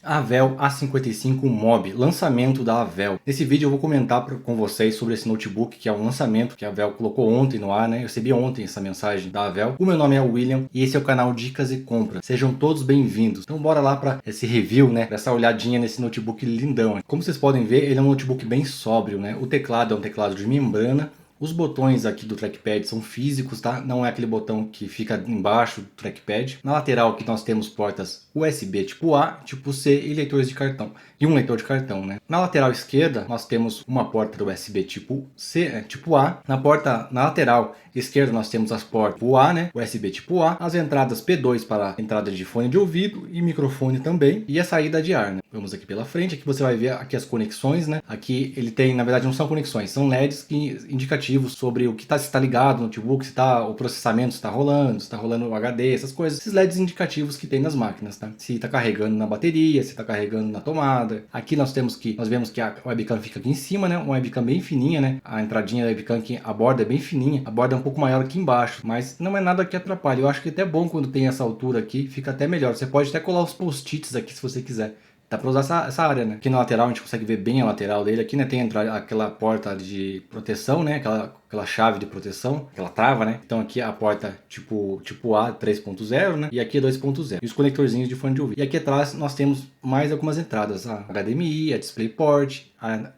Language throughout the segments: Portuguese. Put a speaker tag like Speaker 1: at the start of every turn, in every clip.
Speaker 1: Avel A55 Mob, lançamento da Avel. Nesse vídeo eu vou comentar com vocês sobre esse notebook, que é um lançamento que a Avel colocou ontem no ar, né? Eu recebi ontem essa mensagem da Avel. O meu nome é William e esse é o canal Dicas e Compras. Sejam todos bem-vindos. Então bora lá para esse review, né? Pra essa olhadinha nesse notebook lindão. Como vocês podem ver, ele é um notebook bem sóbrio, né? O teclado é um teclado de membrana. Os botões aqui do trackpad são físicos, tá? Não é aquele botão que fica embaixo do trackpad. Na lateral aqui nós temos portas USB tipo A, tipo C e leitores de cartão. E um leitor de cartão, né? Na lateral esquerda nós temos uma porta USB tipo C, tipo A. Na lateral esquerda nós temos as portas tipo A, né? USB tipo A. As entradas P2 para entrada de fone de ouvido e microfone também. E a saída de ar, né? Vamos aqui pela frente, aqui você vai ver aqui as conexões, né? Aqui ele tem, na verdade não são conexões, são LEDs indicativos sobre o que se está ligado no notebook, se o processamento está rolando, se está rolando o HD, essas coisas. Esses LEDs indicativos que tem nas máquinas, tá? Se está carregando na bateria, se está carregando na tomada. Aqui nós vemos que a webcam fica aqui em cima, né? Uma webcam bem fininha, né? A entradinha da webcam aqui, a borda é bem fininha, a borda é um pouco maior aqui embaixo, mas não é nada que atrapalhe. Eu acho que é até bom quando tem essa altura aqui, fica até melhor. Você pode até colar os post-its aqui se você quiser. Dá pra usar essa área, né? Aqui na lateral a gente consegue ver bem a lateral dele. Aqui, né, tem aquela porta de proteção, né? Aquela chave de proteção, aquela trava, né? Então aqui a porta tipo A 3.0, né? E aqui é 2.0. E os conectorzinhos de fone de ouvido. E aqui atrás nós temos mais algumas entradas. A HDMI, a DisplayPort,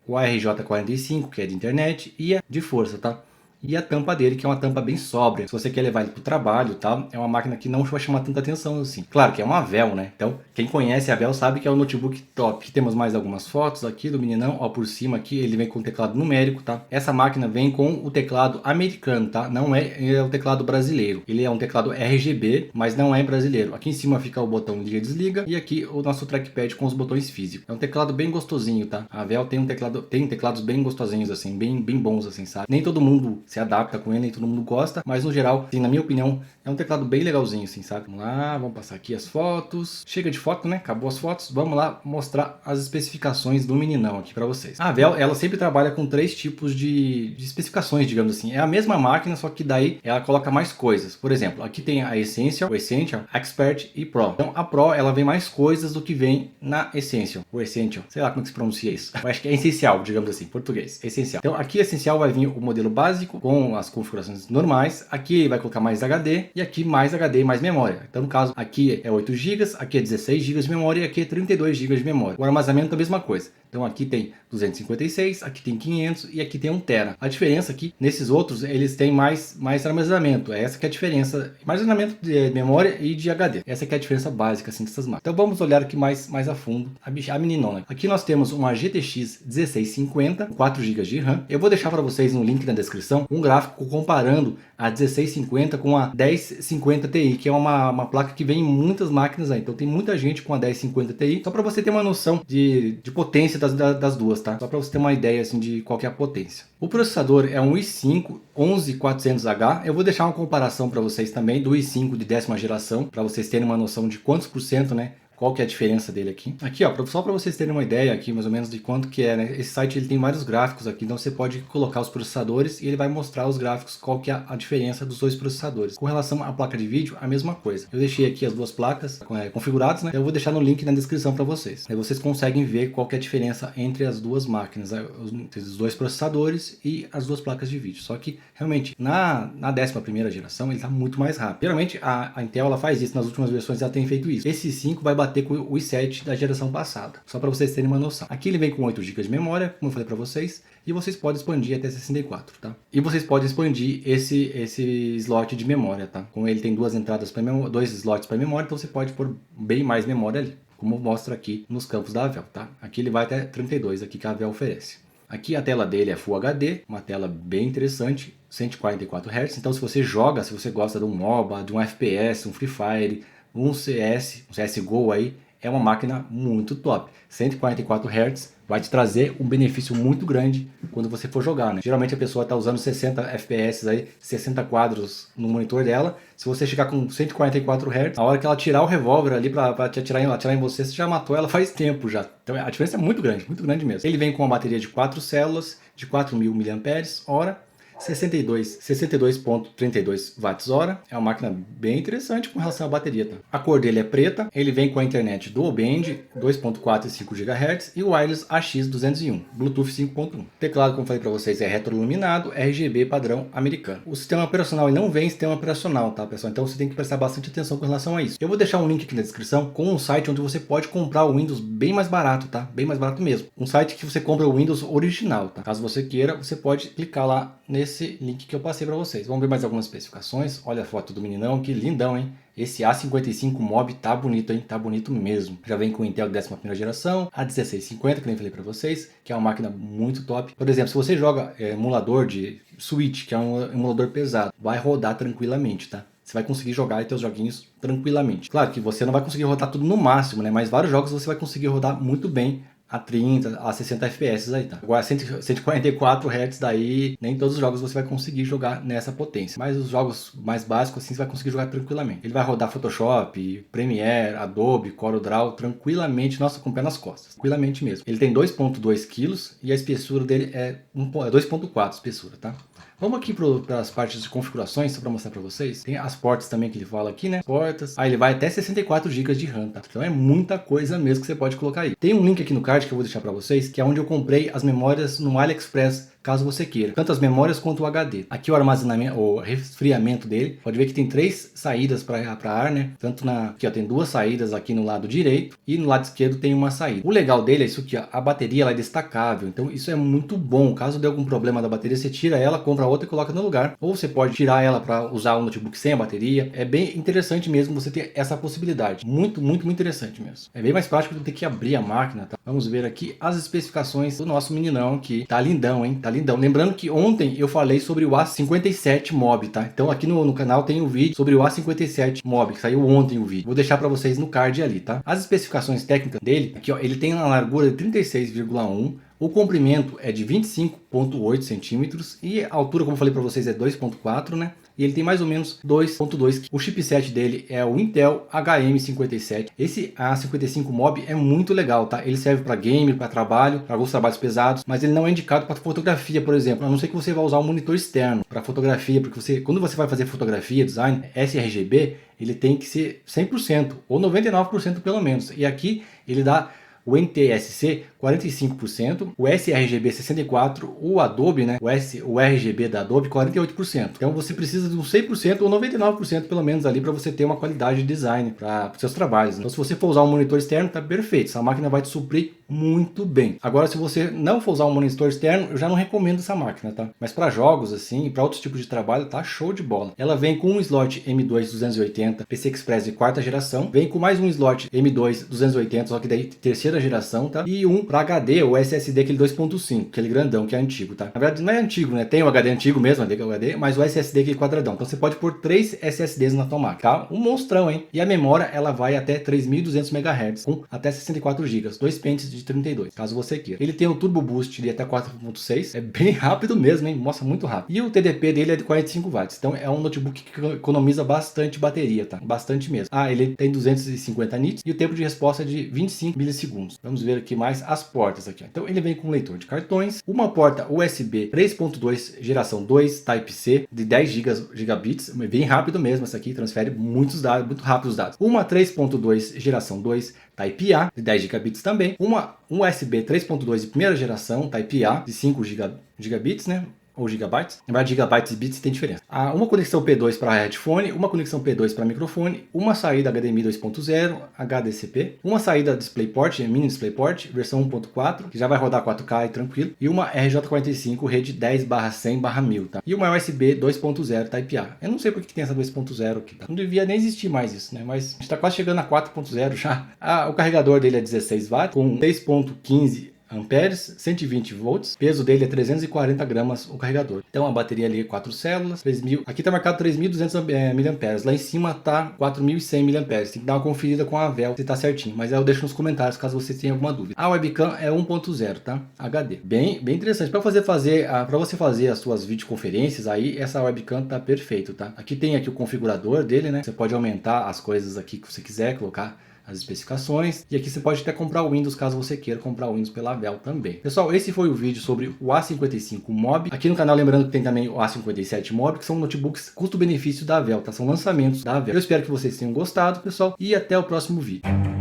Speaker 1: o ARJ45, que é de internet, e a de força, tá? E a tampa dele, que é uma tampa bem sóbria. Se você quer levar ele para o trabalho e tal, é uma máquina que não vai chamar tanta atenção assim. Claro que é uma Avel, né? Então, quem conhece a Avel sabe que é um notebook top. Aqui temos mais algumas fotos aqui do meninão. Ó, por cima aqui ele vem com teclado numérico, tá? Essa máquina vem com o teclado americano, tá? Não é o teclado brasileiro. Ele é um teclado RGB, mas não é brasileiro. Aqui em cima fica o botão liga e desliga. E aqui o nosso trackpad com os botões físicos. É um teclado bem gostosinho, tá? A Avel tem teclados bem gostosinhos assim, bem bons assim, sabe? Nem todo mundo se adapta com ele, nem todo mundo gosta, mas no geral, assim, na minha opinião, é um teclado bem legalzinho, assim, sabe? Vamos lá, vamos passar aqui as fotos. Chega de foto, né? Acabou as fotos. Vamos lá mostrar as especificações do meninão aqui para vocês. A Avel, ela sempre trabalha com três tipos de especificações, digamos assim. É a mesma máquina, só que daí ela coloca mais coisas. Por exemplo, aqui tem a Essential, o Essential, Expert e Pro. Então a Pro, ela vem mais coisas do que vem na Essential. O Essential, sei lá como é que se pronuncia isso. Eu acho que é essencial, digamos assim, português. Essencial. Então aqui Essencial vai vir o modelo básico com as configurações normais. Aqui vai colocar mais HD e aqui mais HD e mais memória. Então no caso aqui é 8 GB, aqui é 16 GB de memória e aqui é 32 GB de memória. O armazenamento é a mesma coisa. Então aqui tem 256, aqui tem 500 e aqui tem 1 TB. A diferença aqui, nesses outros, eles têm mais armazenamento. Essa que é a diferença. Armazenamento de memória e de HD. Essa que é a diferença básica assim, dessas máquinas. Então vamos olhar aqui mais a fundo a meninona. Aqui nós temos uma GTX 1650, 4 GB de RAM. Eu vou deixar para vocês no link na descrição um gráfico comparando a 1650 com a 1050 Ti, que é uma placa que vem em muitas máquinas aí. Então tem muita gente com a 1050 Ti. Só para você ter uma noção de potência das duas, tá? Só para você ter uma ideia assim de qual que é a potência. O processador é um i5 11400H. Eu vou deixar uma comparação para vocês também do i5 de 10ª geração, para vocês terem uma noção de quantos por cento, né? Qual que é a diferença dele aqui? Aqui, ó, só para vocês terem uma ideia aqui, mais ou menos, de quanto que é, né? Esse site ele tem vários gráficos aqui, então você pode colocar os processadores e ele vai mostrar os gráficos, qual que é a diferença dos dois processadores. Com relação à placa de vídeo, a mesma coisa. Eu deixei aqui as duas placas configuradas, né? Eu vou deixar no link na descrição para vocês. Aí vocês conseguem ver qual que é a diferença entre as duas máquinas, né? Os dois processadores e as duas placas de vídeo. Só que, realmente, na 11ª geração, ele está muito mais rápido. Geralmente, a Intel ela faz isso, nas últimas versões ela tem feito isso. Esse i5 vai bater com o i7 da geração passada, só para vocês terem uma noção. Aqui ele vem com 8 GB de memória, como eu falei para vocês, e vocês podem expandir até 64, tá? E vocês podem expandir esse slot de memória, tá? Como ele tem duas entradas para memória, dois slots para memória, então você pode pôr bem mais memória ali, como mostra aqui nos campos da Avel, tá? Aqui ele vai até 32, aqui que a Avel oferece. Aqui a tela dele é Full HD, uma tela bem interessante, 144 Hz. Então se você joga, se você gosta de um MOBA, de um FPS, um Free Fire, um CS, um CSGO aí, é uma máquina muito top. 144 Hz vai te trazer um benefício muito grande quando você for jogar, né? Geralmente a pessoa está usando 60 FPS aí, 60 quadros no monitor dela. Se você chegar com 144 Hz, a hora que ela tirar o revólver ali para te atirar em você, você já matou ela faz tempo já. Então a diferença é muito grande mesmo. Ele vem com uma bateria de 4 células de 4.000 mAh. 62,32 watts-hora. É uma máquina bem interessante com relação à bateria, tá? A cor dele é preta, ele vem com a internet Dual Band 2.4 e 5 GHz e o wireless AX201, Bluetooth 5.1. O teclado, como falei para vocês, é retroiluminado, RGB padrão americano. O sistema operacional ele não vem em sistema operacional, tá, pessoal? Então você tem que prestar bastante atenção com relação a isso. Eu vou deixar um link aqui na descrição com um site onde você pode comprar o Windows bem mais barato, tá? Bem mais barato mesmo. Um site que você compra o Windows original, tá? Caso você queira, você pode clicar lá nesse link que eu passei para vocês. Vamos ver mais algumas especificações. Olha a foto do meninão, que lindão, hein? Esse A55 Mob tá bonito, hein? Tá bonito mesmo. Já vem com o Intel 11ª geração, A1650, que nem falei para vocês, que é uma máquina muito top. Por exemplo, se você joga emulador de Switch, que é um emulador pesado, vai rodar tranquilamente, tá? Você vai conseguir jogar aí teus joguinhos tranquilamente. Claro que você não vai conseguir rodar tudo no máximo, né? Mas vários jogos você vai conseguir rodar muito bem a 30, a 60 FPS aí, tá? Agora 144 Hz daí, nem todos os jogos você vai conseguir jogar nessa potência. Mas os jogos mais básicos assim você vai conseguir jogar tranquilamente. Ele vai rodar Photoshop, Premiere, Adobe, CorelDRAW tranquilamente, nossa, com o pé nas costas. Tranquilamente mesmo. Ele tem 2.2 kg e a espessura dele é 2.4 espessura, tá? Vamos aqui para as partes de configurações, só para mostrar para vocês. Tem as portas também que ele fala aqui, né? Portas. Aí ele vai até 64 GB de RAM, tá? Então é muita coisa mesmo que você pode colocar aí. Tem um link aqui no card que eu vou deixar para vocês, que é onde eu comprei as memórias no AliExpress, caso você queira. Tanto as memórias quanto o HD. Aqui o armazenamento, o resfriamento dele. Pode ver que tem 3 saídas para ar, né? Tanto aqui, ó, tem 2 saídas aqui no lado direito e no lado esquerdo tem uma saída. O legal dele é isso aqui, ó, a bateria ela é destacável. Então isso é muito bom. Caso dê algum problema da bateria, você tira ela, compra outra e coloca no lugar. Ou você pode tirar ela para usar o notebook sem a bateria. É bem interessante mesmo você ter essa possibilidade. Muito interessante mesmo. É bem mais prático do que ter que abrir a máquina, tá? Vamos ver aqui as especificações do nosso meninão que tá lindão, hein? Tá lindão. Lembrando que ontem eu falei sobre o A57 Mob, tá? Então aqui no canal tem um vídeo sobre o A57 Mob, que saiu ontem o vídeo. Vou deixar para vocês no card ali, tá? As especificações técnicas dele, aqui ó, ele tem uma largura de 36,1. O comprimento é de 25,8 centímetros e a altura, como eu falei para vocês, é 2,4, né? E ele tem mais ou menos 2,2. O chipset dele é o Intel HM57. Esse A55 Mob é muito legal, tá? Ele serve para game, para trabalho, para alguns trabalhos pesados, mas ele não é indicado para fotografia, por exemplo. A não ser que você vá usar um monitor externo para fotografia, porque quando você vai fazer fotografia, design, sRGB, ele tem que ser 100% ou 99% pelo menos. E aqui ele dá o NTSC 45%, o sRGB 64%, o Adobe, né, o RGB da Adobe 48%. Então você precisa de um 100% ou 99% pelo menos ali para você ter uma qualidade de design para os seus trabalhos. Então se você for usar um monitor externo, tá perfeito, essa máquina vai te suprir muito bem. Agora se você não for usar um monitor externo, eu já não recomendo essa máquina, tá? Mas para jogos assim, para outros tipos de trabalho, tá show de bola. Ela vem com um slot M2 280 PCI Express de 4ª geração, vem com mais um slot M2 280, só que daí 3ª geração, tá? E um para HD, o SSD aquele 2.5, aquele grandão que é antigo, tá? Na verdade não é antigo, né? Tem o HD antigo mesmo, HD, mas o SSD aquele quadradão. Então você pode pôr 3 SSDs na tua máquina, tá? Um monstrão, hein? E a memória, ela vai até 3.200 MHz, com até 64 GB, 2 pentes de 32, caso você queira. Ele tem o Turbo Boost de até 4.6, é bem rápido mesmo, hein? Mostra muito rápido. E o TDP dele é de 45 watts, então é um notebook que economiza bastante bateria, tá? Bastante mesmo. Ah, ele tem 250 nits e o tempo de resposta é de 25 milissegundos. Vamos ver aqui mais as portas aqui. Então ele vem com um leitor de cartões, uma porta USB 3.2 geração 2 Type-C de 10 gigabits, bem rápido mesmo essa aqui, transfere muitos dados, muito rápido os dados. Uma 3.2 geração 2 Type-A de 10 gigabits também, uma USB 3.2 de primeira geração Type-A de 5 gigabits, né? Ou gigabytes. Na verdade, gigabytes e bits tem diferença. Uma conexão P2 para headphone, uma conexão P2 para microfone, uma saída HDMI 2.0, HDCP, uma saída DisplayPort, mini DisplayPort, versão 1.4, que já vai rodar 4K e tranquilo, e uma RJ45 rede 10/100/1000, tá? E uma USB 2.0 Type-A. Eu não sei por que tem essa 2.0 aqui, tá? Não devia nem existir mais isso, né? Mas a gente está quase chegando a 4.0 já. O carregador dele é 16 watts, com 6.15 amperes, 120 volts, peso dele é 340 gramas o carregador. Então a bateria ali é 4 células, 3.000, aqui tá marcado 3.200 mAh, lá em cima tá 4.100 mAh, tem que dar uma conferida com a Vel se tá certinho, mas aí eu deixo nos comentários caso você tenha alguma dúvida. A webcam é 1.0, tá? HD, bem interessante, para você fazer as suas videoconferências aí, essa webcam tá perfeito, tá? Aqui tem aqui o configurador dele, né? Você pode aumentar as coisas aqui que você quiser, colocar as especificações. E aqui você pode até comprar o Windows caso você queira comprar o Windows pela Dell também. Pessoal, esse foi o vídeo sobre o A55 Mob. Aqui no canal, lembrando que tem também o A57 Mob, que são notebooks custo-benefício da Dell, tá? São lançamentos da Dell. Eu espero que vocês tenham gostado, pessoal, e até o próximo vídeo.